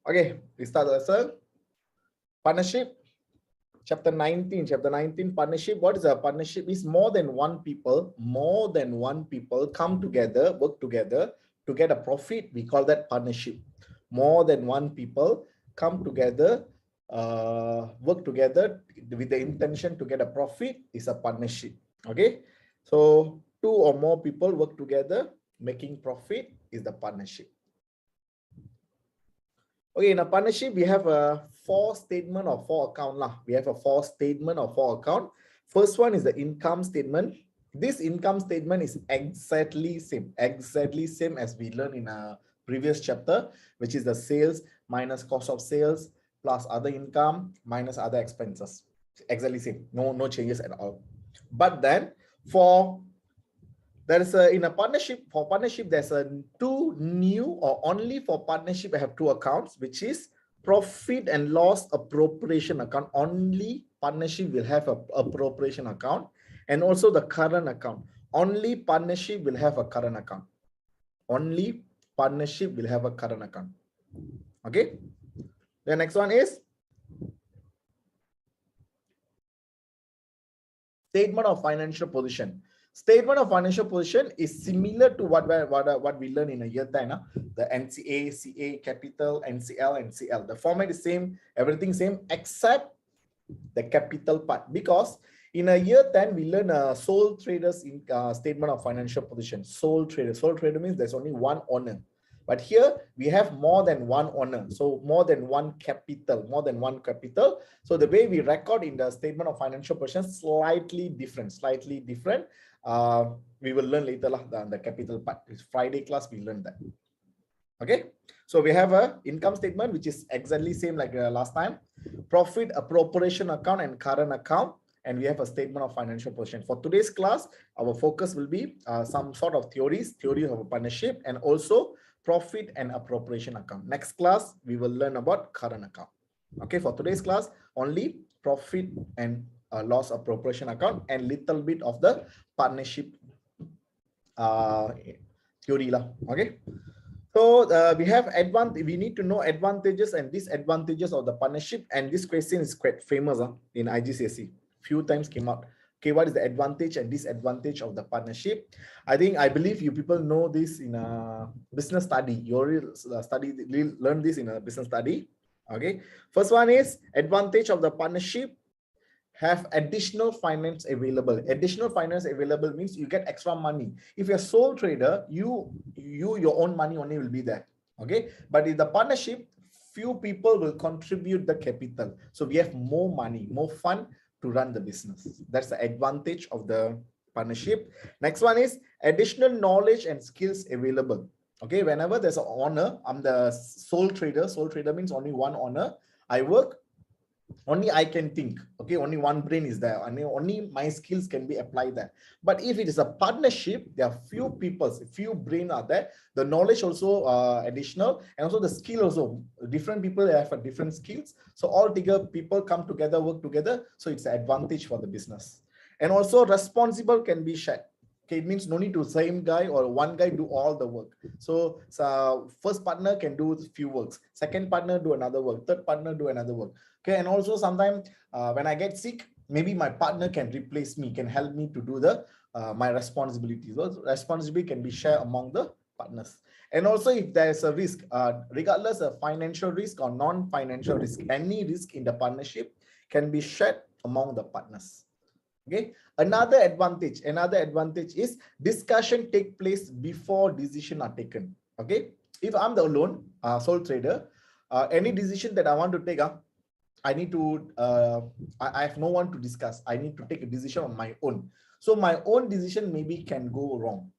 Okay, we start the lesson. Partnership, chapter 19. Chapter 19, partnership. What is a partnership? Is more than one people come together, work together to get a profit. We call that partnership. More than one people come together, work together with the intention to get a profit is a partnership. Okay, so two or more people work together making profit is the partnership. Okay, in a partnership, we have a four statement or four account lah. We have a four statement or four account. First one is the income statement. This income statement is exactly same as we learned in a previous chapter, which is the sales minus cost of sales plus other income minus other expenses. Exactly same. No changes at all. But then for there's a in a partnership, for partnership there's a two new, or only for partnership I have two accounts, which is profit and loss appropriation account. Only partnership will have a appropriation account, and also the current account. Only partnership will have a current account. Only partnership will have a current account. Okay, the next one is statement of financial position. Statement of financial position is similar to what we learned in a year 10. The NCA, CA, capital, NCL, NCL. The format is same, everything same, except the capital part. Because in a year 10, we learn a sole traders in statement of financial position. Sole trader. Sole trader means there's only one owner. But here we have more than one owner, so more than one capital, So the way we record in the statement of financial position slightly different. We will learn later the capital part. It's Friday class, we learned that. Okay, so we have a income statement which is exactly same like last time. Profit appropriation account and current account, and we have a statement of financial position. For today's class, our focus will be some sort of theory of a partnership, and also profit and appropriation account. Next class, we will learn about current account. Okay, for today's class, only profit and loss appropriation account and little bit of the partnership theory lah. Okay, so we need to know advantages and disadvantages of the partnership, and this question is quite famous in IGCSE. Few times came out. Okay, what is the advantage and disadvantage of the partnership? I believe you people know this in a business study. You already learn this in a business study. Okay, first one is advantage of the partnership: have additional finance available. Additional finance available means you get extra money. If you're sole trader, your own money only will be there. Okay, but in the partnership, few people will contribute the capital, so we have more money, more fun to run the business. That's the advantage of the partnership. Next one is additional knowledge and skills available. Okay, whenever there's an owner, I'm the sole trader. Sole trader means only one owner. I work, only I can think. Okay, only one brain is there, and only my skills can be applied there. But if it is a partnership, there are few people, few brain are there. The knowledge also additional, and also the skill also. Different people have different skills. So all together, people come together, work together. So it's an advantage for the business. And also responsible can be shared. Okay, it means no need to same guy or one guy do all the work. So first partner can do few works. Second partner do another work. Third partner do another work. Okay, and also sometimes when I get sick, maybe my partner can replace me, can help me to do the my responsibilities. So responsibility can be shared among the partners. And also if there's a risk, regardless of financial risk or non-financial risk, any risk in the partnership can be shared among the partners. Okay, another advantage is discussion take place before decision are taken. Okay, if I'm the alone sole trader, any decision that I want to take, I need to I have no one to discuss. I need to take a decision on my own. So my own decision maybe can go wrong.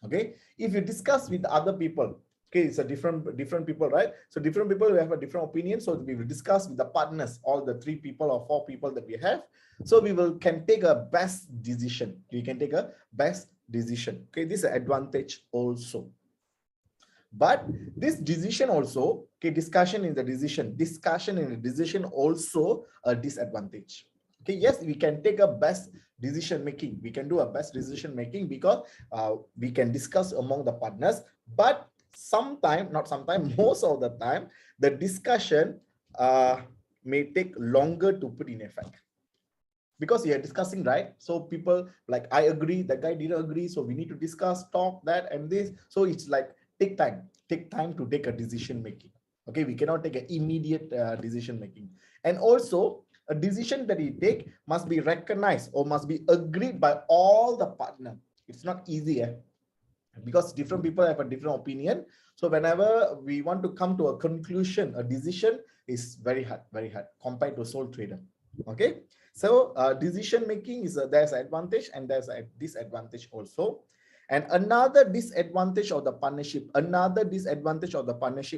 Okay, if you discuss with other people, okay, it's a different people, right? So different people will have a different opinion. So we will discuss with the partners, all the 3 people or 4 people that we have. So we can take a best decision. We can take a best decision. Okay, this is an advantage also. But this decision also, okay, discussion in the decision also a disadvantage. Okay, yes, we can take a best decision making. We can do a best decision making because we can discuss among the partners. But most of the time, the discussion may take longer to put in effect. Because you are discussing, right? So people like, I agree, that guy didn't agree, so we need to discuss, talk, that and this. So it's like take time to take a decision making. Okay, we cannot take an immediate decision making. And also, a decision that you take must be recognized or must be agreed by all the partner. It's not easy, because different people have a different opinion. So whenever we want to come to a conclusion, a decision is very hard compared to sole trader. Okay, so decision making is there's an advantage and there's a disadvantage also. And another disadvantage of the partnership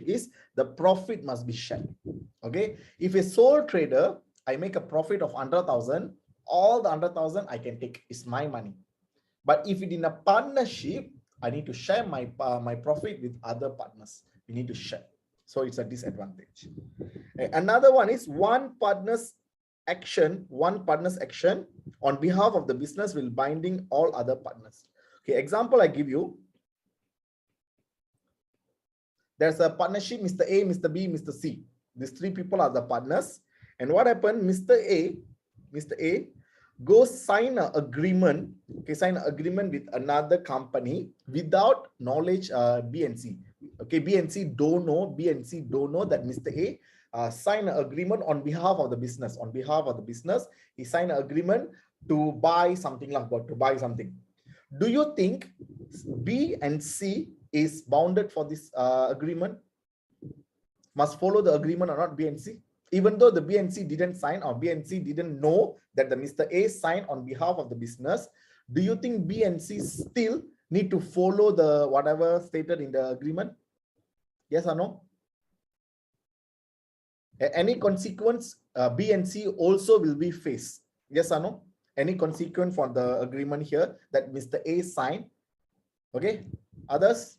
is the profit must be shared. Okay, if a sole trader, I make a profit of 100,000, all the 100,000 I can take, is my money. But if it in a partnership, I need to share my my profit with other partners. We need to share. So it's a disadvantage. Another one is one partner's action on behalf of the business will binding all other partners. Okay, example I give you. There's a partnership, Mr. A, Mr. B, Mr. C. These three people are the partners. And what happened? Mr. A go sign an agreement, sign an agreement with another company without knowledge B and C. Okay, B and C don't know that Mr. A sign an agreement on behalf of the business. He signed an agreement to buy something. Do you think B and C is bounded for this agreement? Must follow the agreement or not, B and C? Even though the B and C didn't sign, or B and C didn't know that the Mr. A signed on behalf of the business, do you think B and C still need to follow the whatever stated in the agreement? Yes or no? Any consequence B and C also will be faced. Yes or no? Any consequence for the agreement here that Mr. A signed? Okay. Others?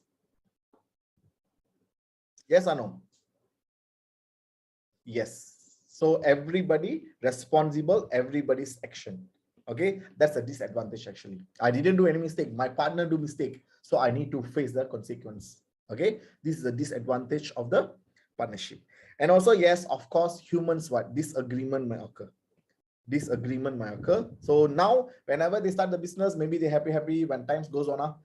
Yes or no? Yes. So everybody responsible, everybody's action. Okay, that's a disadvantage actually. I didn't do any mistake. My partner do mistake. So I need to face the consequence. Okay, this is a disadvantage of the partnership. And also, yes, of course, humans, disagreement may occur. So now, whenever they start the business, maybe they're happy. When times goes on,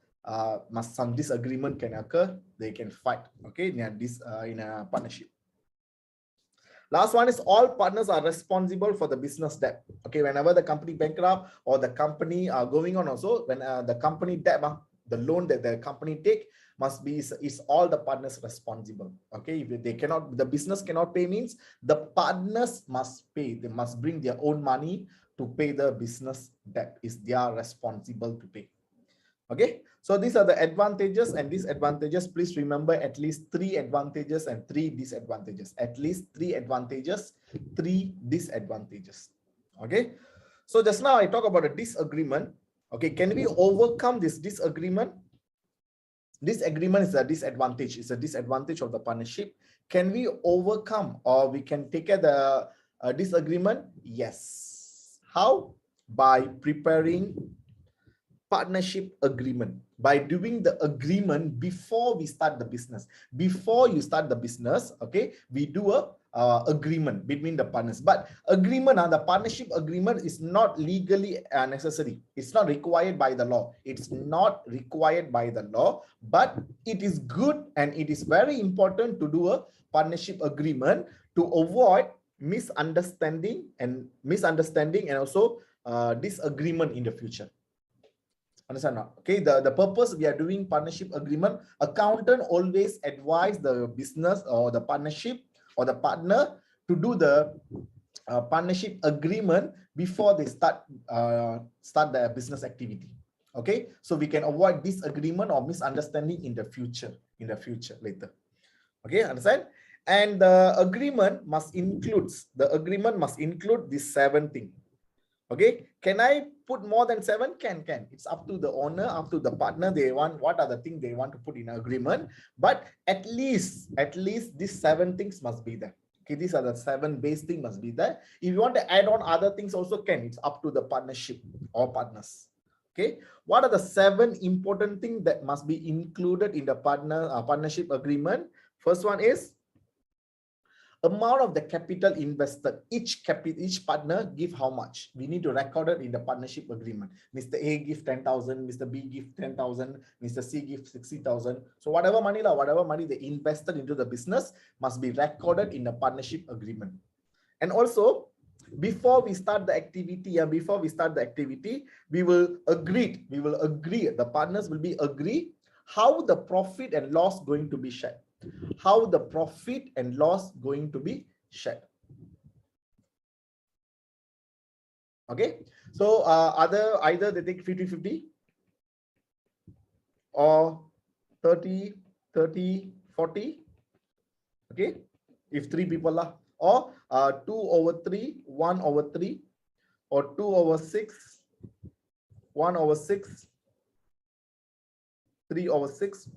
some disagreement can occur. They can fight. Okay, in a partnership. Last one is all partners are responsible for the business debt. Okay, whenever the company bankrupt or the company are going on also, when the company debt, the loan that the company take must be is all the partners responsible. Okay, if they cannot, the business cannot pay, means the partners must pay. They must bring their own money to pay the business debt. Is they are responsible to pay. Okay, so these are the advantages and disadvantages. Please remember at least 3 advantages and 3 disadvantages. At least 3 advantages, 3 disadvantages. Okay, so just now I talk about a disagreement. Okay, can we overcome this disagreement? Disagreement is a disadvantage. It's a disadvantage of the partnership. Can we overcome, or we can take care the disagreement? Yes. How? By preparing partnership agreement, by doing the agreement before we start the business. Before you start the business, okay, we do a agreement between the partners. But agreement, the partnership agreement is not legally necessary. It's not required by the law. It's not required by the law, but it is good and it is very important to do a partnership agreement to avoid misunderstanding and also disagreement in the future. Understand now? Okay, the purpose we are doing partnership agreement, accountant always advise the business or the partnership or the partner to do the partnership agreement before they start their business activity. Okay, so we can avoid disagreement or misunderstanding in the future later. Okay, understand? And the agreement must include these 7 things. Okay, can I put more than 7? Can. It's up to the owner, up to the partner. They want, what are the things they want to put in agreement, but at least these 7 things must be there. Okay, these are the 7 base things must be there. If you want to add on other things also can. It's up to the partnership or partners. Okay, what are the 7 important things that must be included in the partnership agreement? First one is amount of the capital invested. Each partner give how much. We need to record it in the partnership agreement. Mr. A give 10,000, Mr. B give 10,000, Mr. C give 60,000. So whatever money they invested into the business must be recorded in the partnership agreement. And also, before we start the activity, we will agree, the partners will be agree how the profit and loss going to be shared. How the profit and loss going to be shared. Okay, so either they take 50-50 or 30-40. Okay, if 3 people are, or 2/3, 1/3, or 2/6, 1/6, 3/6.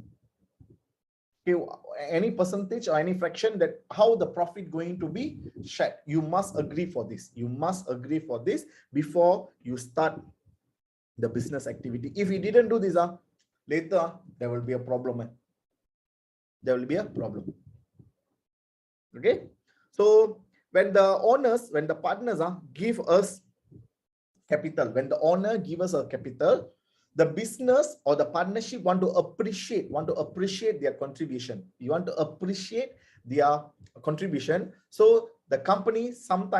Okay, any percentage or any fraction that how the profit going to be shared. You must agree for this. You must agree for this before you start the business activity. If you didn't do this, later there will be a problem. There will be a problem. Okay, so when the partners give us capital, when the owner give us a capital, the business or the partnership want to appreciate their contribution. You want to appreciate their contribution. So the company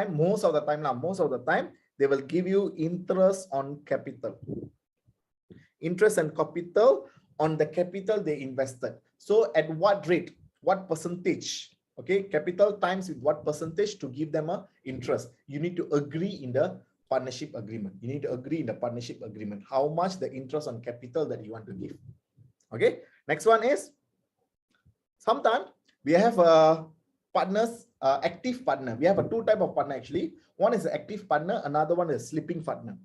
most of the time they will give you interest on capital. Interest and capital on the capital they invested. So at what rate, what percentage? Okay, capital times with what percentage to give them a interest. You need to agree in the partnership agreement. You need to agree in the partnership agreement how much the interest on capital that you want to give. Okay, next one is sometimes we have a partners, active partner. We have a 2 type of partner actually. One is an active partner, another one is sleeping partner.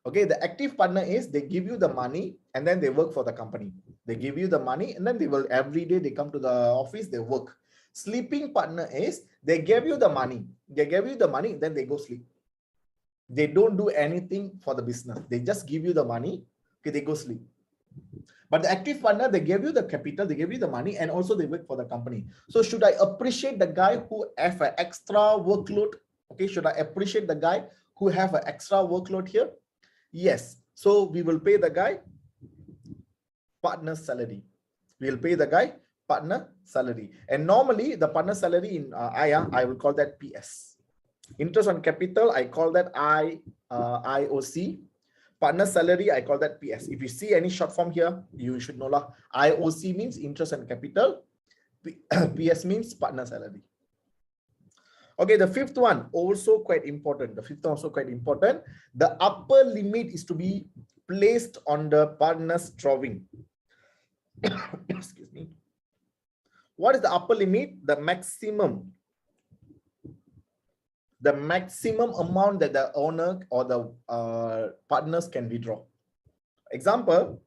Okay, the active partner is they give you the money and then they work for the company. They give you the money and then they will every day they come to the office, they work. Sleeping partner is they give you the money. They give you the money, then they go sleep. They don't do anything for the business. They just give you the money. Okay, they go sleep. But the active partner, they give you the capital, they give you the money, and also they work for the company. So should I appreciate the guy who have an extra workload? Okay, should I appreciate the guy who have an extra workload here? Yes. So we will pay the guy partner salary. We will pay the guy partner salary. And normally the partner salary in I will call that PS. Interest on capital, I call that IOC. Partner salary, I call that PS. If you see any short form here, you should know lah. IOC means interest on capital. PS means partner salary. Okay, the 5th one also quite important. The upper limit is to be placed on the partner's drawing. Excuse me. What is the upper limit? The maximum amount that the owner or the partners can withdraw. Example,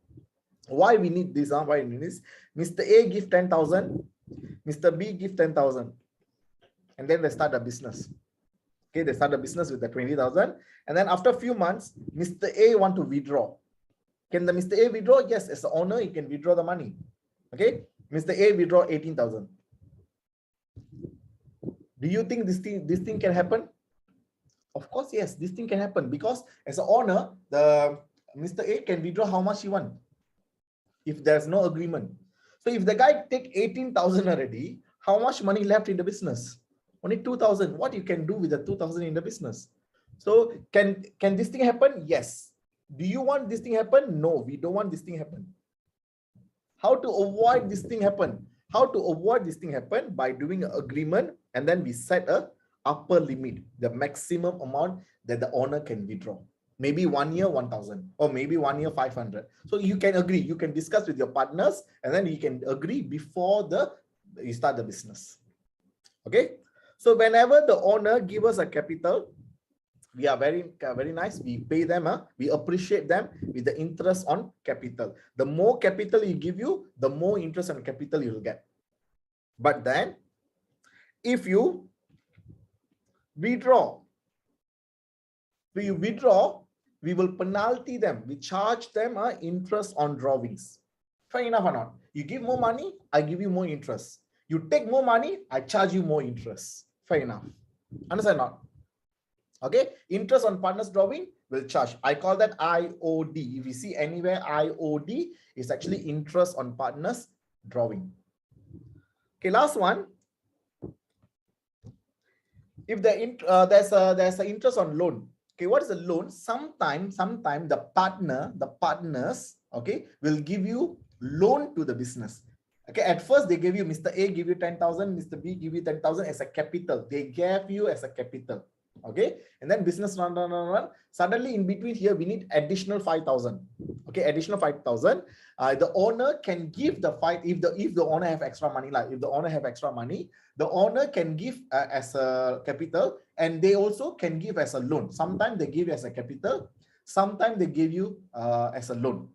why we need this? Why we need this? Mr. A give 10,000, Mr. B give 10,000, and then they start a business. Okay, they start a business with the 20,000, and then after a few months, Mr. A want to withdraw. Can the Mr. A withdraw? Yes, as the owner, he can withdraw the money. Okay, Mr. A withdraw 18,000. Do you think this thing can happen? Of course, yes, this thing can happen because as an owner, the Mr. A can withdraw how much he want if there's no agreement. So if the guy take 18,000 already, how much money left in the business? Only 2,000. What you can do with the 2,000 in the business? So can this thing happen? Yes. Do you want this thing happen? No, we don't want this thing happen. How to avoid this thing happen? How to avoid this thing happen? By doing an agreement, and then we set a upper limit, the maximum amount that the owner can withdraw. Maybe 1 year 1,000, or maybe 1 year 500. So you can agree, you can discuss with your partners, and then you can agree before you start the business. Okay. So whenever the owner give us a capital, we are very nice. We pay them, we appreciate them with the interest on capital. The more capital you give you, the more interest on capital you will get. But then, if you withdraw we will penalty them. We charge them interest on drawings. Fair enough or not? You give more money, I give you more interest. You take more money, I charge you more interest. Fair enough. Understand not? Okay, interest on partners drawing will charge. I call that IOD. If you see anywhere IOD, is actually interest on partners drawing. Okay, last one. If there's an interest on loan. Okay, what is a loan? Sometime the partners, okay, will give you loan to the business. Okay, at first they give you, Mr. A give you 10,000, Mr. B give you 10,000 as a capital. They gave you as a capital. Okay, and then business run. Suddenly in between here, we need additional 5,000. Okay, additional 5,000. The owner can give the if the owner have extra money, like if the owner have extra money, the owner can give as a capital, and they also can give as a loan. Sometimes they give as a capital, sometimes they give you as a loan.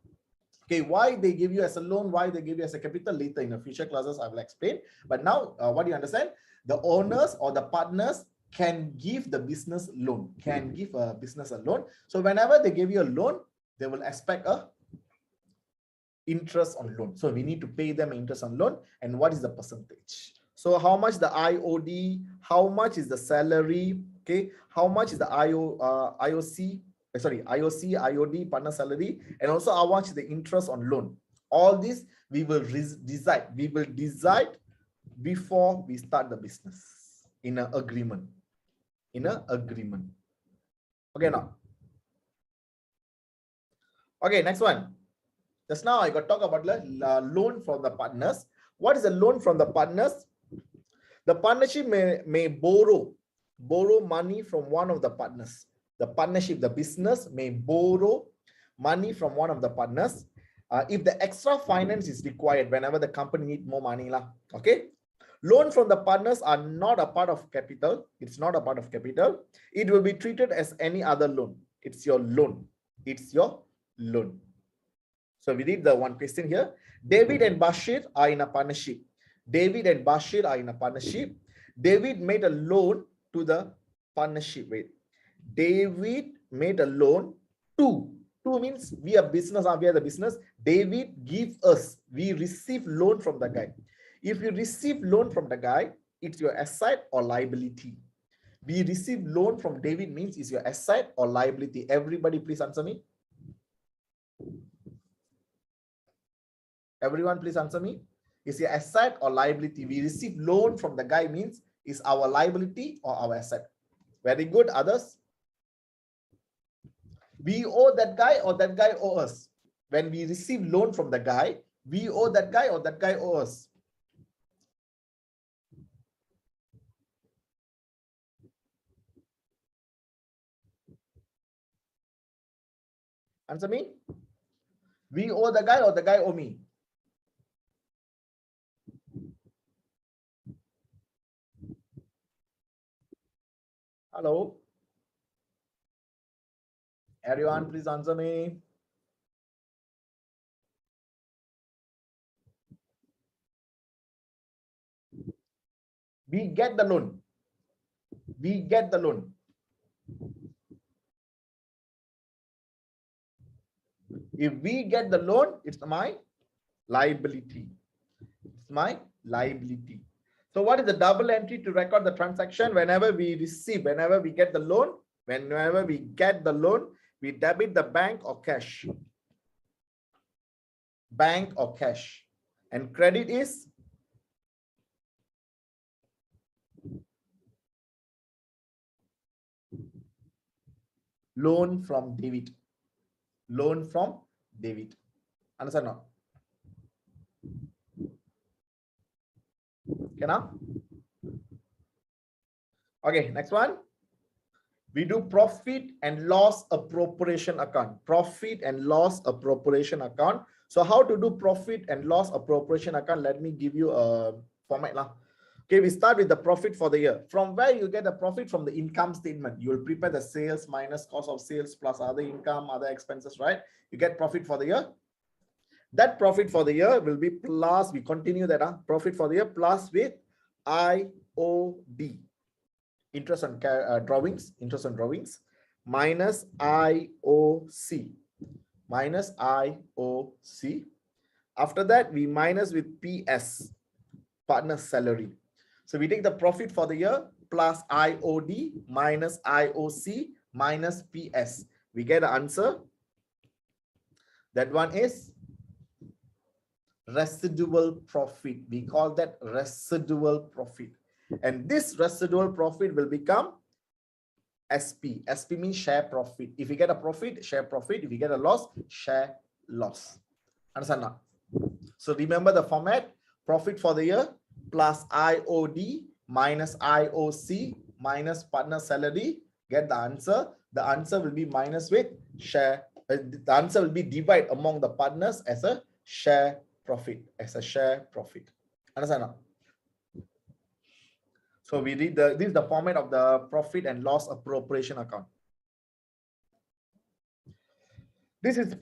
Okay, why they give you as a loan, why they give you as a capital, later in the future classes I will explain. But now, what do you understand? The owners or the partners can give the business loan, can give a business a loan. So whenever they give you a loan, they will expect a interest on loan. So we need to pay them interest on loan. And what is the percentage? So how much the IOD, how much is the salary, okay, how much is the IOC, IOD, partner salary, and also how much is the interest on loan. All this we will decide. We will decide before we start the business in an agreement. Okay, now. Okay, next one. Just now I got talk about the loan from the partners. What is a loan from the partners? The partnership may borrow money from one of the partners. The partnership, the business may borrow money from one of the partners if the extra finance is required whenever the company need more money. Okay. Loan from the partners are not a part of capital. It's not a part of capital. It will be treated as any other loan. It's your loan. It's your loan. So we read the one question here. David and Bashir are in a partnership. David and Bashir are in a partnership. David made a loan to the partnership. Wait. David made a loan to. To means we are business. We are the business. David give us. We receive loan from the guy. If you receive loan from the guy, it's your asset or liability. We receive loan from David means it's your asset or liability. Everybody please answer me. Everyone please answer me. Is your asset or liability? We receive loan from the guy means is our liability or our asset. Very good. Others? We owe that guy or that guy owe us. When we receive loan from the guy, we owe that guy or that guy owe us. Answer me. We owe the guy or the guy owe me? Hello? Everyone, please answer me. We get the loan. We get the loan. If we get the loan, it's my liability. It's my liability. So what is the double entry to record the transaction? Whenever we receive, whenever we get the loan, we debit the bank or cash. Bank or cash. And credit is loan from David. Loan from David. Understand now? Okay, now? Okay, next one. We do profit and loss appropriation account. Profit and loss appropriation account. So how to do profit and loss appropriation account? Let me give you a format now. Okay, we start with the profit for the year. From where you get the profit? From the income statement. You will prepare the sales minus cost of sales plus other income, other expenses, right? You get profit for the year. That profit for the year will be plus, we continue that, profit for the year plus with IOD. Interest on drawings, interest on drawings, minus IOC. Minus IOC. After that, we minus with PS, partner salary. So we take the profit for the year plus IOD minus IOC minus PS. We get an answer. That one is residual profit. We call that residual profit. And this residual profit will become SP. SP means share profit. If you get a profit, share profit. If you get a loss, share loss. Understand now? So remember the format: profit for the year plus IOD minus IOC minus partner salary. Get the answer. The answer will be minus with share. The answer will be divide among the partners as a share profit. As a share profit. Understand now? So we read this is the format of the profit and loss appropriation account. This is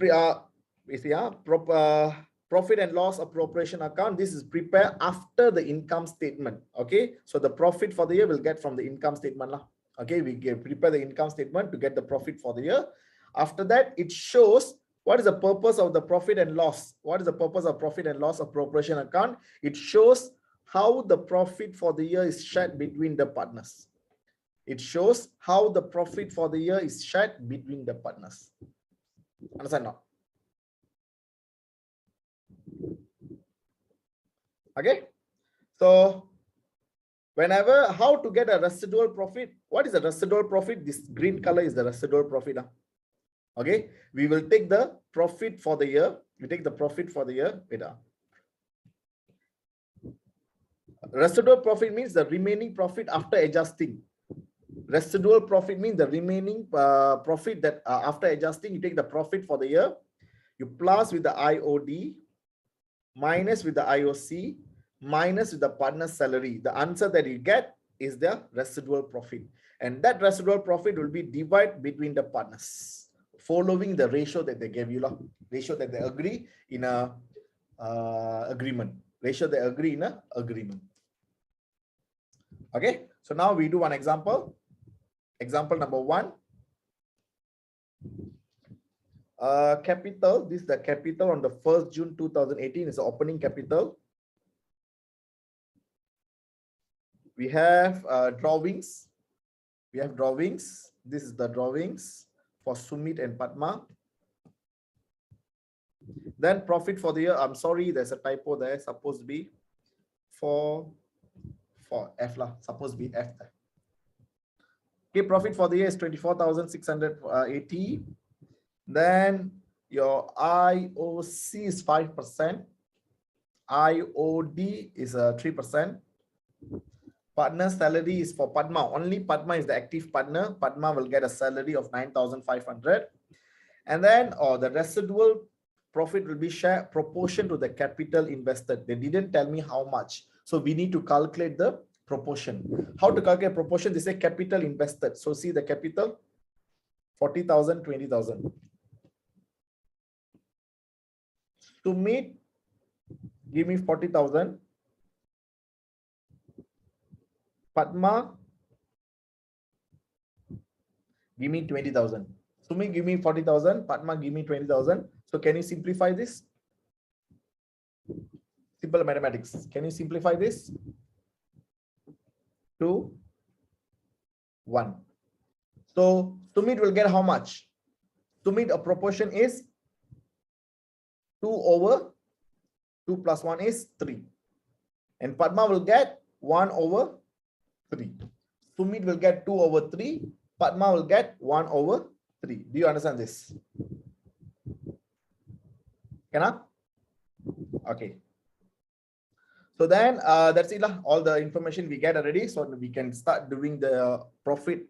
profit and loss appropriation account. This is prepared after the income statement. Okay, so the profit for the year will get from the income statement lah. Okay, we prepare the income statement to get the profit for the year. After that, it shows what is the purpose of the profit and loss. What is the purpose of profit and loss appropriation account? It shows how the profit for the year is shared between the partners. It shows how the profit for the year is shared between the partners. Understand now? Okay. So whenever, how to get a residual profit? What is the residual profit? This green color is the residual profit. Okay. We will take the profit for the year. We take the profit for the year. Residual profit means the remaining profit after adjusting. Residual profit means the remaining profit that after adjusting, you take the profit for the year, you plus with the IOD, minus with the IOC, minus with the partner salary. The answer that you get is the residual profit. And that residual profit will be divided between the partners, following the ratio that they gave you, ratio that they agree in a agreement. Ratio they agree in a agreement. Okay, so now we do one example. Example number 1. Capital. This is the capital on the 1st June 2018 is the opening capital. We have drawings. We have drawings. This is the drawings for Sumit and Padma. Then profit for the year. I'm sorry, there's a typo there. Supposed to be for F lah. Supposed to be F there. Okay, profit for the year is 24,680. Then your IOC is 5%. IOD is 3%. Partner salary is for Padma. Only Padma is the active partner. Padma will get a salary of 9,500. And then the residual profit will be shared proportion to the capital invested. They didn't tell me how much. So we need to calculate the proportion. How to calculate proportion? They say capital invested. So see the capital, 40,000, 20,000. To meet, give me 40,000. Padma, give me 20,000. Sumi, give me 40,000. Padma, give me 20,000. So can you simplify this? Simple mathematics. Can you simplify this? 2, 1. So Sumit will get how much? Sumit, a proportion is 2 over 2 plus 1 is 3. And Padma will get 1 over 3. Sumit will get 2 over 3. Padma will get 1 over 3. Do you understand this? Can I? Okay. So then that's it. All the information we get already. So we can start doing the profit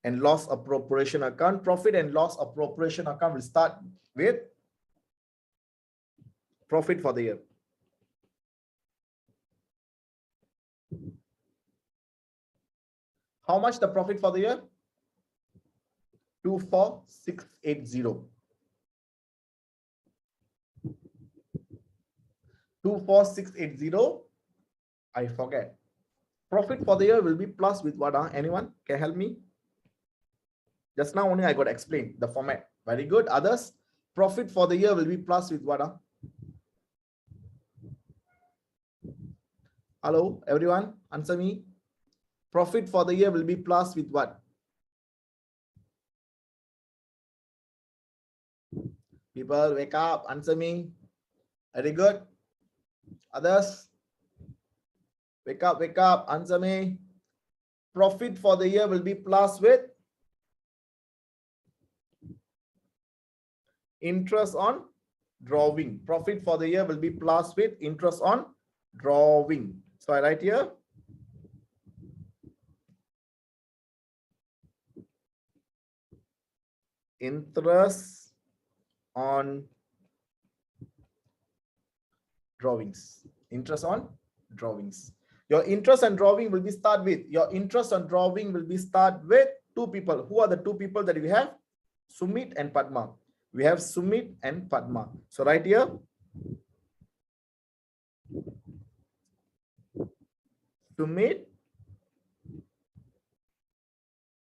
and loss appropriation account. Profit and loss appropriation account will start with profit for the year. How much the profit for the year? 24,680. 24,680. I forget. Profit for the year will be plus with what? Anyone can help me? Just now only I got explained the format. Very good. Others, profit for the year will be plus with what? Hello, everyone, answer me. Profit for the year will be plus with what? People, wake up, answer me. Very good. Others, wake up, answer me. Profit for the year will be plus with interest on drawing. Profit for the year will be plus with interest on drawing. So I write here. Interest on drawings. Interest on drawings. Your interest on drawing will be start with. Your interest on drawing will be start with two people. Who are the two people that we have? Sumit and Padma. We have Sumit and Padma. So right here. Sumit,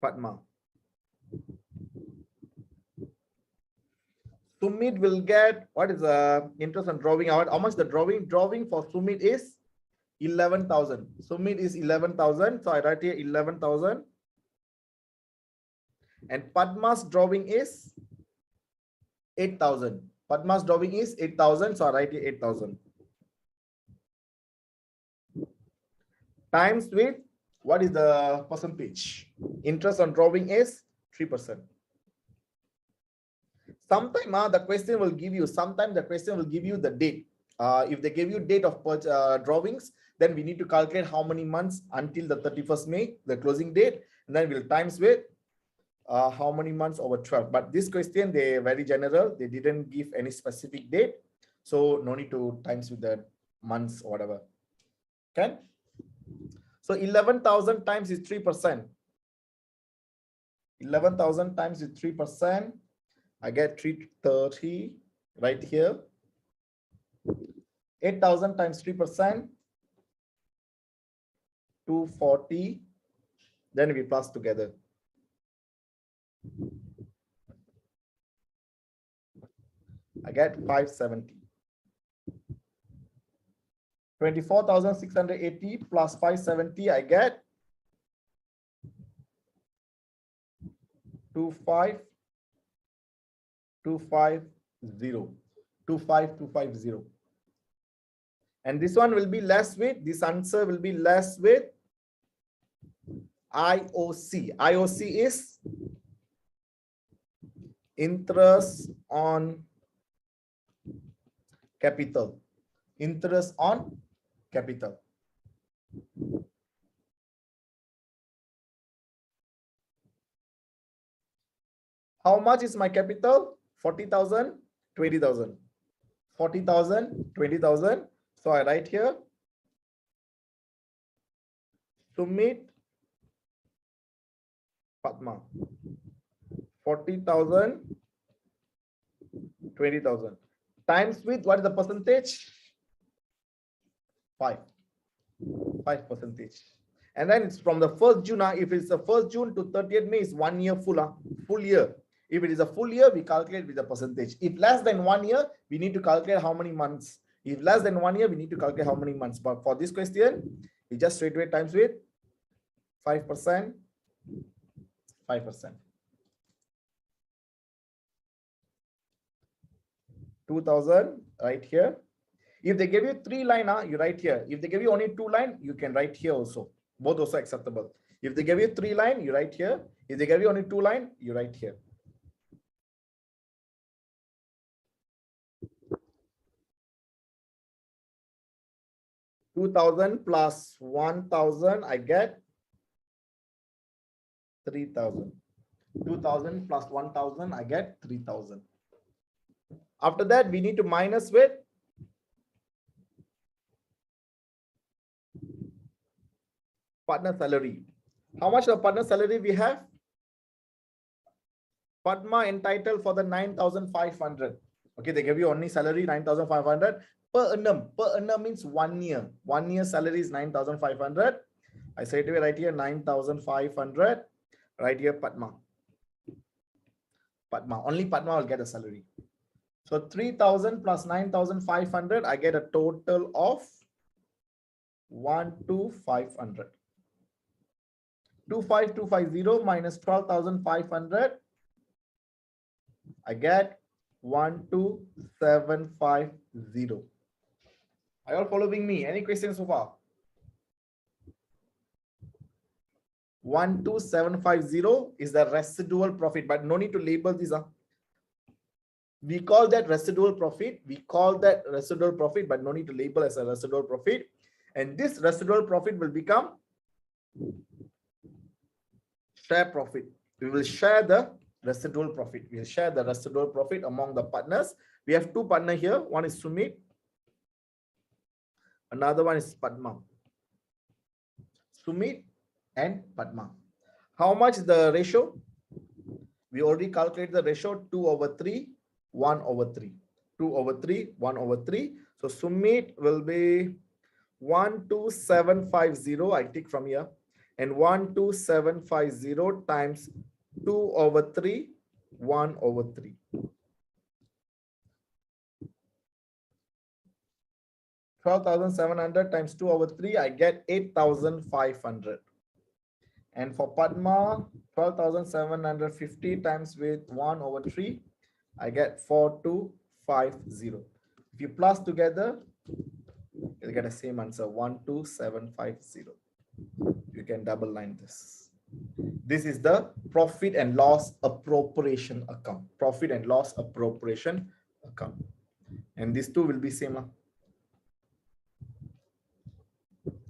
Padma. Sumit will get, what is the interest on drawing? How much the drawing? Drawing for Sumit is 11,000. Sumit is 11,000. So I write here 11,000. And Padma's drawing is 8,000. Padma's drawing is 8,000. So I write here 8,000. Times with, what is the percentage? Interest on drawing is 3%. Sometimes the question will give you, the date. If they give you date of drawings, then we need to calculate how many months until the 31st May, the closing date, and then we'll times with how many months over 12. But this question, they very general. They didn't give any specific date. So no need to times with the months or whatever. Okay. So 11,000 times is 3%. 11,000 times is 3%. I get 330 right here. 8,000 times 3%. 240. Then we plus together. I get 570. 24,680 plus 570, I get 25,250. And this one will be less with, this answer will be less with IOC. IOC is interest on capital. Interest on capital. How much is my capital? 40,000, 20,000. 40,000, 20,000. So I write here. Sumit, Padma. 40,000, 20,000. Times with, what is the percentage? 5%. And then it's from the 1st June. If it's the 1st June to 30th May, is 1 year full year. If it is a full year, we calculate with the percentage. If less than 1 year, we need to calculate how many months. If less than 1 year, we need to calculate how many months. But for this question, we just straight away times with 5%. 5%. 2,000 right here. If they give you 3 line, you write here. If they give you only 2 line, you can write here also. Both also acceptable. If they give you 3 line, you write here. If they give you only 2 line, you write here. $2,000 plus 1,000, I get 3,000. 2,000 plus 1,000, I get 3,000. After that, we need to minus with partner salary. How much of partner salary we have? Padma entitled for the 9,500. Okay, they give you only salary 9,500 per annum. Per annum means 1 year. 1 year salary is 9,500. I straight away right here 9,500. Right here Padma. Padma. Only Padma will get a salary. So 3,000 plus 9,500, I get a total of 12,500. 25,250 minus 12,500, I get 12,750. Are you all following me? Any questions so far? 12,750 is the residual profit, but no need to label these. We call that residual profit. We call that residual profit, but no need to label as a residual profit. And this residual profit will become share profit. We will share the residual profit. We'll share the residual profit among the partners. We have two partners here. One is Sumit. Another one is Padma. Sumit and Padma. How much is the ratio? We already calculated the ratio 2/3, 1/3. 2/3, 1/3. So Sumit will be 12,750. I take from here. And 12,750 times 2/3, 1/3. 12,700 times 2/3, I get 8,500. And for Padma, 12,750 times with 1/3, I get 4,250. If you plus together, you'll get the same answer, 12,750. You can double line this. This is the profit and loss appropriation account. Profit and loss appropriation account. And these two will be same.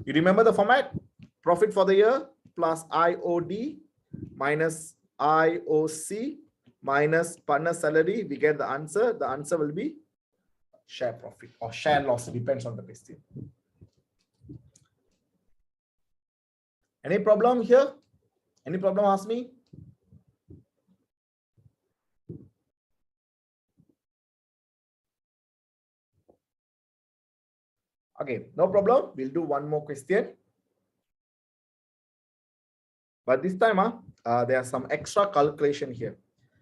You remember the format? Profit for the year plus IOD minus IOC minus partner salary. We get the answer. The answer will be share profit or share loss. It depends on the question. Any problem here? Any problem? Ask me. Okay, no problem. We'll do one more question. But this time, there are some extra calculation here.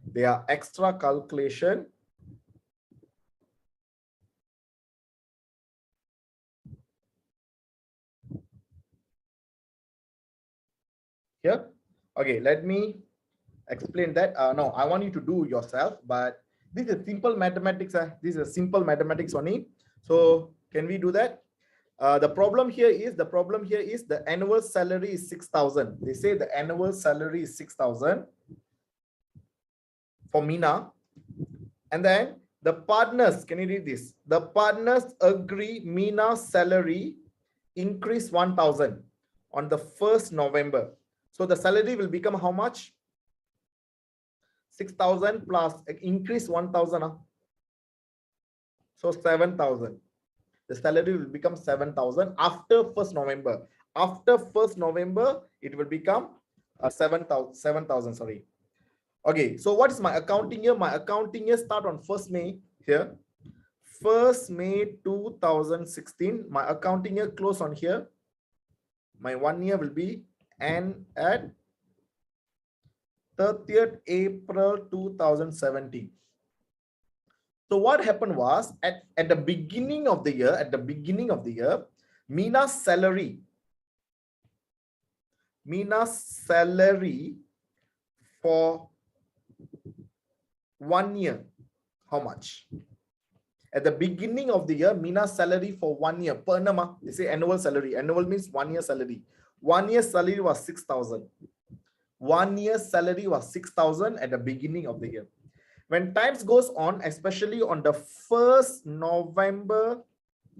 There are extra calculation. Here. Okay, let me explain that. No, I want you to do yourself, but this is simple mathematics. This is simple mathematics only. So can we do that? The problem here is the annual salary is 6,000. They say the annual salary is 6,000 for Meena. And then the partners, can you read this? The partners agree Meena's salary increase 1,000 on the 1st November. So the salary will become how much? 6,000 plus increase 1,000. So 7,000. The salary will become 7,000 after 1st November. After 1st November, it will become 7,000. Sorry. Okay, so what is my accounting year? My accounting year start on 1st May here. 1st May 2016. My accounting year close on here. My 1 year will be end at 30th April 2017. So what happened was at the beginning of the year, Meena's salary for 1 year, how much? At the beginning of the year, Meena's salary for 1 year, per annum, they say annual salary. Annual means 1 year salary. 1 year salary was 6,000. 1 year salary was 6,000 at the beginning of the year. When times goes on, especially on the 1st November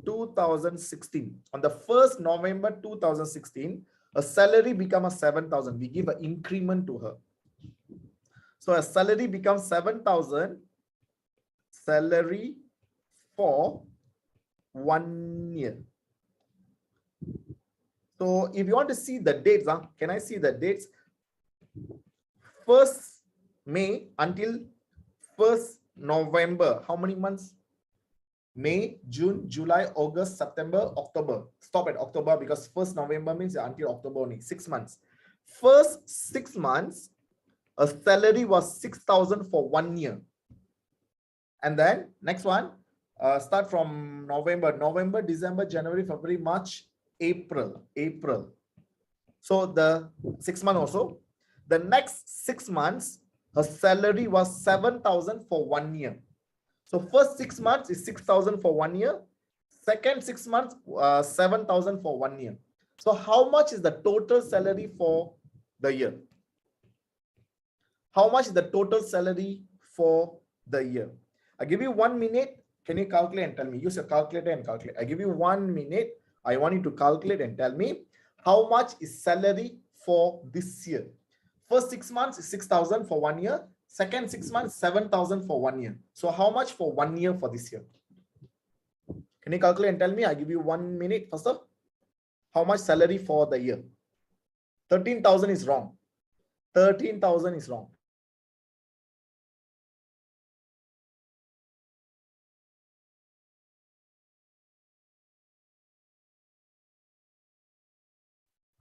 2016, on the 1st November 2016, a salary becomes 7,000. We give an increment to her. So a salary becomes 7,000 salary for 1 year. So if you want to see the dates, can I see the dates? 1st May until 1st November. How many months? May, June, July, August, September, October. Stop at October because 1st November means until October only. 6 months. First 6 months, a salary was 6,000 for 1 year. And then next one, start from November, December, January, February, March, April. So the 6 months also. The next 6 months, her salary was 7,000 for 1 year. So first 6 months is 6,000 for 1 year. Second 6 months, 7,000 for 1 year. So how much is the total salary for the year? How much is the total salary for the year? I give you 1 minute. Can you calculate and tell me? Use your calculator and calculate. I give you 1 minute. I want you to calculate and tell me how much is salary for this year. First 6 months is 6,000 for 1 year. Second 6 months, 7,000 for 1 year. So how much for 1 year for this year? Can you calculate and tell me? I give you 1 minute first. How much salary for the year? 13,000 is wrong. 13,000 is wrong.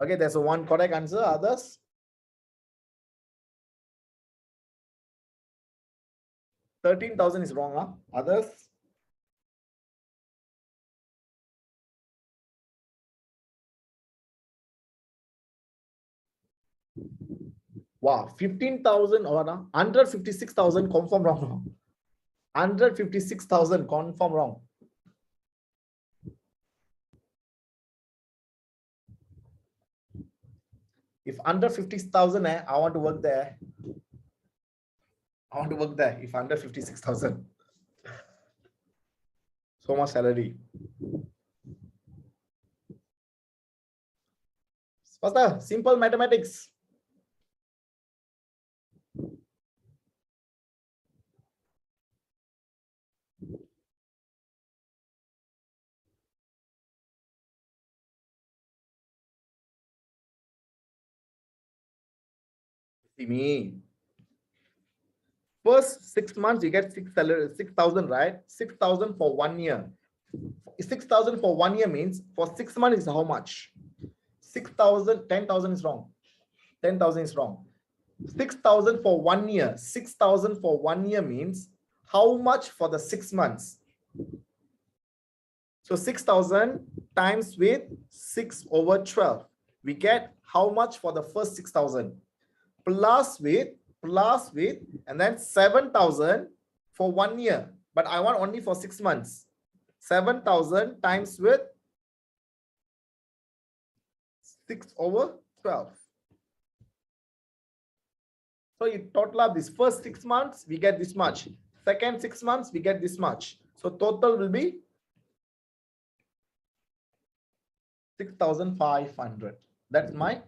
Okay, there's a one correct answer. Others? $13,000 is wrong, huh? Others? Wow, 15,000 or 156,000 confirm wrong. 156,000 confirm wrong. If under 50,000, I want to work there. I want to work there if under 56,000. So much salary. Faster, simple mathematics. See me. First 6 months, you get 6,000, right? 6,000 for 1 year. 6,000 for 1 year means for 6 months is how much? 6,000, 10,000 is wrong. 10,000 is wrong. 6,000 for 1 year. 6,000 for 1 year means how much for the 6 months? So 6,000 times with 6/12. We get how much for the first 6,000? Plus with, and then 7,000 for 1 year. But I want only for 6 months. 7,000 times with 6/12. So you total up this first 6 months, we get this much. Second 6 months, we get this much. So total will be 6,500. That's my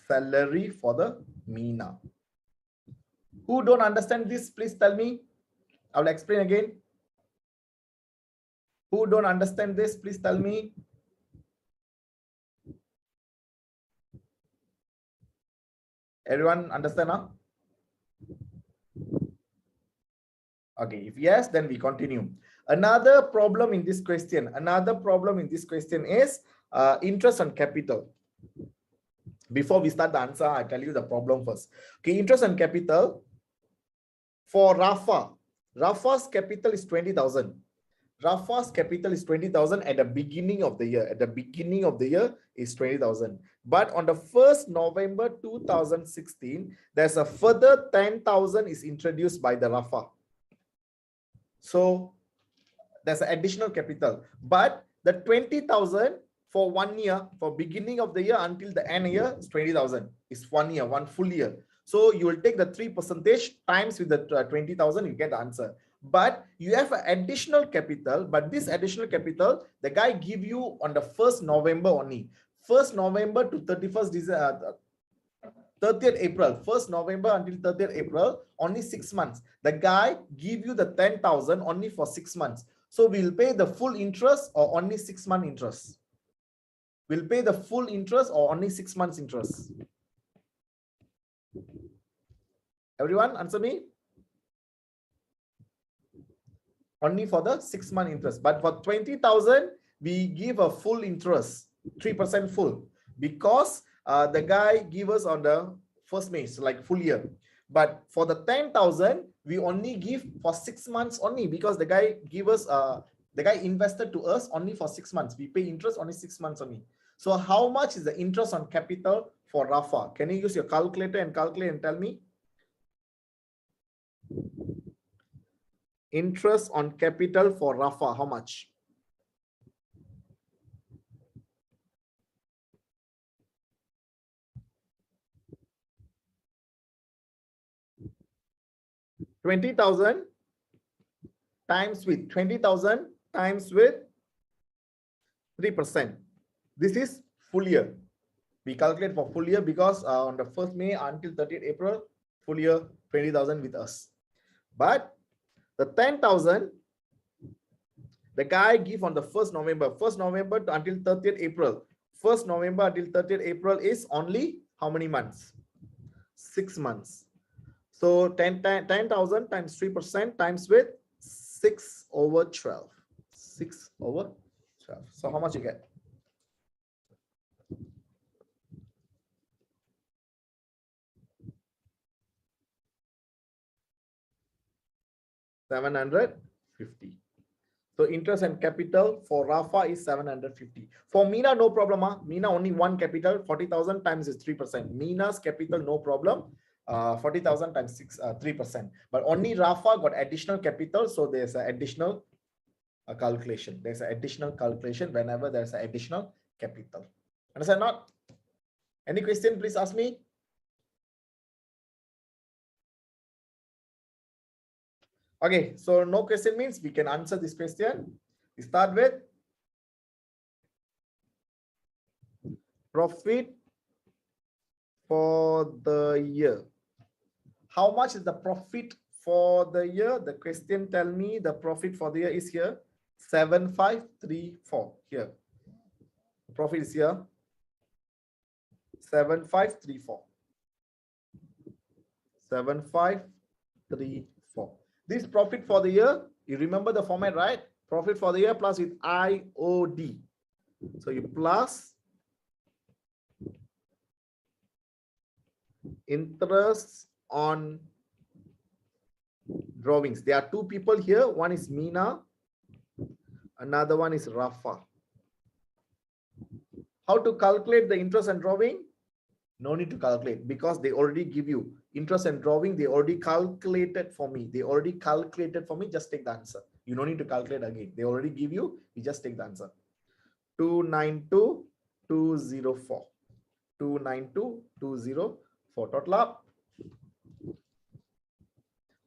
salary for the MENA. Who don't understand this, please tell me. I will explain again. Who don't understand this, please tell me. Everyone understand now? Okay, if yes, then we continue. Another problem in this question is interest on capital. Before we start the answer, I tell you the problem first. Okay, interest on capital for Rafa's capital is 20,000. Rafa's capital is 20,000 at the beginning of the year. At the beginning of the year is 20,000. But on the 1st November 2016, there's a further 10,000 is introduced by the Rafa. So there's an additional capital. But the 20,000 for 1 year, for beginning of the year until the end year is 20,000. It's 1 year, one full year. So you will take the 3% times with the 20,000, you get the answer. But you have an additional capital, but this additional capital, the guy give you on the 1st November only. 1st November to 31st December, 30th April, 1st November until 30th April, only 6 months. The guy give you the 10,000 only for 6 months. So we'll pay the full interest or only 6 month interest? We'll pay the full interest or only 6 months interest? Everyone answer me. Only for the 6 month interest. But for 20,000, we give a full interest, 3% full, because the guy give us on the 1st May, so like full year. But for the 10,000, we only give for 6 months only, because the guy give us the guy invested to us only for 6 months. We pay interest only 6 months only. So how much is the interest on capital for Rafa? Can you use your calculator and calculate and tell me? Interest on capital for Rafa, how much? $20,000 times with 20,000 times with 3%. This is full year. We calculate for full year because on the 1st May until 30th April, full year 20,000 with us. But the 10,000, the guy give on the 1st November until 30th April. 1st November until 30th April is only how many months? 6 months. So 10,000 times 3% times with 6 over 12. 6 over 12. So how much you get? 750. So interest and capital for Rafa is 750. For Mina, no problem. Mina only one capital, 40,000 times is 3%. Mina's capital, no problem. 40,000 times 3%. But only Rafa got additional capital, so there's an additional calculation. There's an additional calculation whenever there's an additional capital. Understand not? Any question, please ask me. Okay, so no question means we can answer this question. We start with profit for the year. How much is the profit for the year? The question tell me the profit for the year is here, 7534 here. Profit is here, 7534. 7534. This profit for the year, you remember the format, right? Profit for the year plus with IOD. So you plus interest on drawings. There are two people here. One is Mina, another one is Rafa. How to calculate the interest and drawing? No need to calculate because they already give you interest and drawing. They already calculated for me. Just take the answer. You don't need to calculate again. They already give you. You just take the answer. 292,204. 292,204. Total up.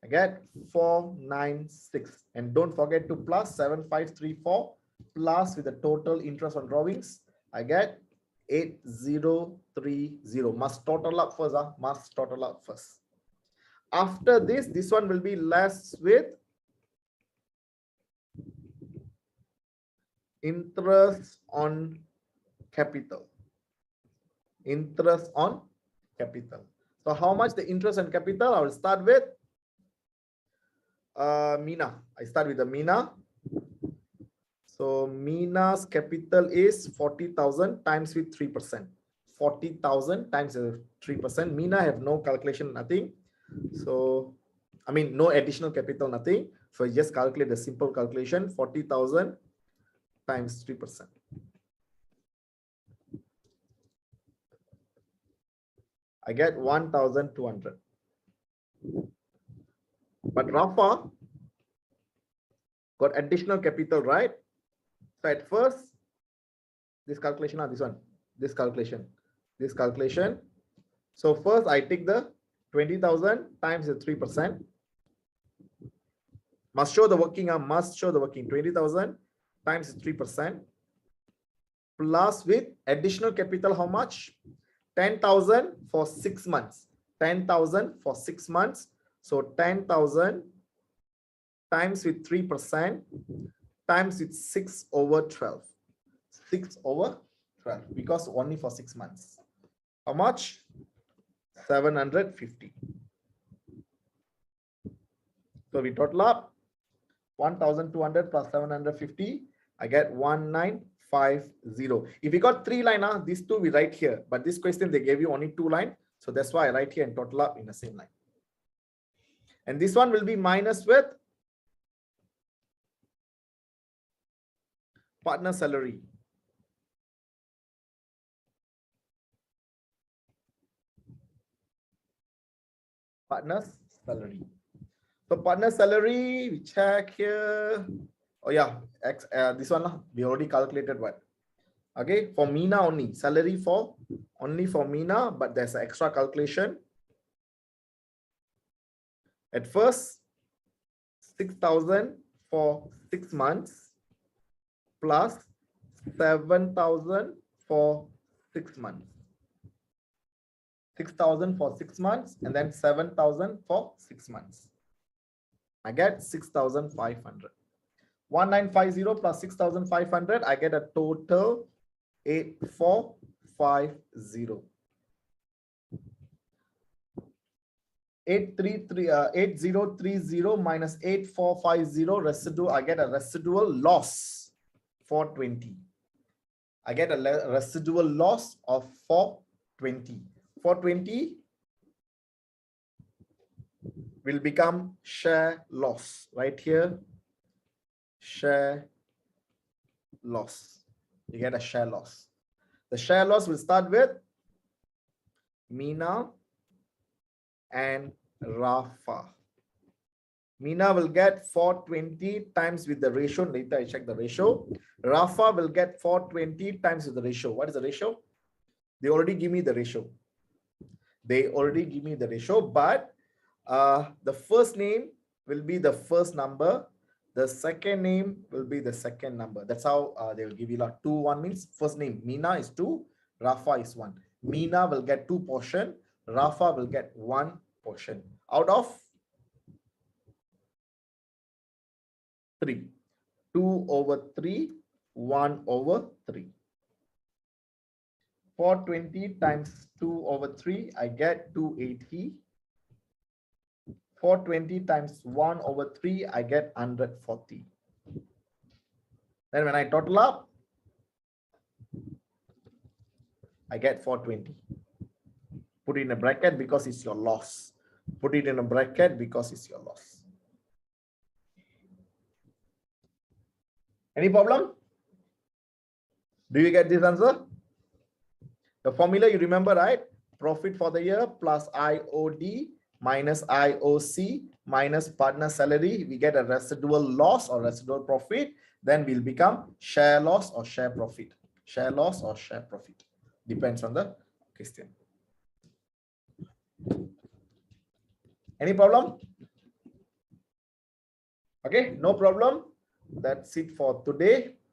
I get 496. And don't forget to plus 7534 plus with the total interest on drawings. I get 8030. Must total up first. Must total up first. After this one will be less with interest on capital. Interest on capital. So how much the interest and capital? I will start with Mina. I start with the Mina. So Mina's capital is 40,000 times with 3%. 40,000 times 3%. Mina have no calculation, nothing. So, I mean, no additional capital, nothing. So just calculate the simple calculation, 40,000 times 3%. I get 1,200. But Rafa got additional capital, right? So at first, this calculation, this calculation. So first I take the 20,000 times the 3%. Must show the working, must show the working. 20,000 times 3% plus with additional capital, how much? 10,000 for 6 months. 10,000 for 6 months. So 10,000 times with 3% times with 6 over 12. 6 over 12 because only for 6 months. How much? 750. So we total up 1,200 plus 750. I get 1950. If you got 3 line, these two we write here. But this question they gave you only 2 line. So that's why I write here and total up in the same line. And this one will be minus with partner salary. Partner's salary. So partner salary, we check here. Oh yeah, this one we already calculated what. Okay, for Meena only, salary for only for Meena, but there's an extra calculation. At first, 6,000 for 6 months plus 7,000 for 6 months. 6,000 for 6 months and then 7,000 for 6 months. I get 6,500. 1950 plus 6,500, I get a total 8450. 8030 minus 8450 residual, I get a residual loss 420. I get a residual loss of 420. 420 will become share loss right here. Share loss. You get a share loss. The share loss will start with Meena and Rafa. Meena will get 420 times with the ratio. Later I check the ratio. Rafa will get 420 times with the ratio. What is the ratio? They already give me the ratio. They already give me the ratio, but the first name will be the first number. The second name will be the second number. That's how they will give you like 2, 1 means first name. Meena is 2, Rafa is 1. Meena will get 2 portion. Rafa will get 1 portion out of 3. 2 over 3, 1 over 3. 420 times 2 over 3, I get 280. 420 times 1 over 3, I get 140. Then when I total up, I get 420. Put it in a bracket because it's your loss. Put it in a bracket because it's your loss. Any problem? Do you get this answer? The formula you remember, right? Profit for the year plus IOD minus IOC minus partner salary. We get a residual loss or residual profit. Then we'll become share loss or share profit. Share loss or share profit. Depends on the question. Any problem? Okay, no problem. That's it for today.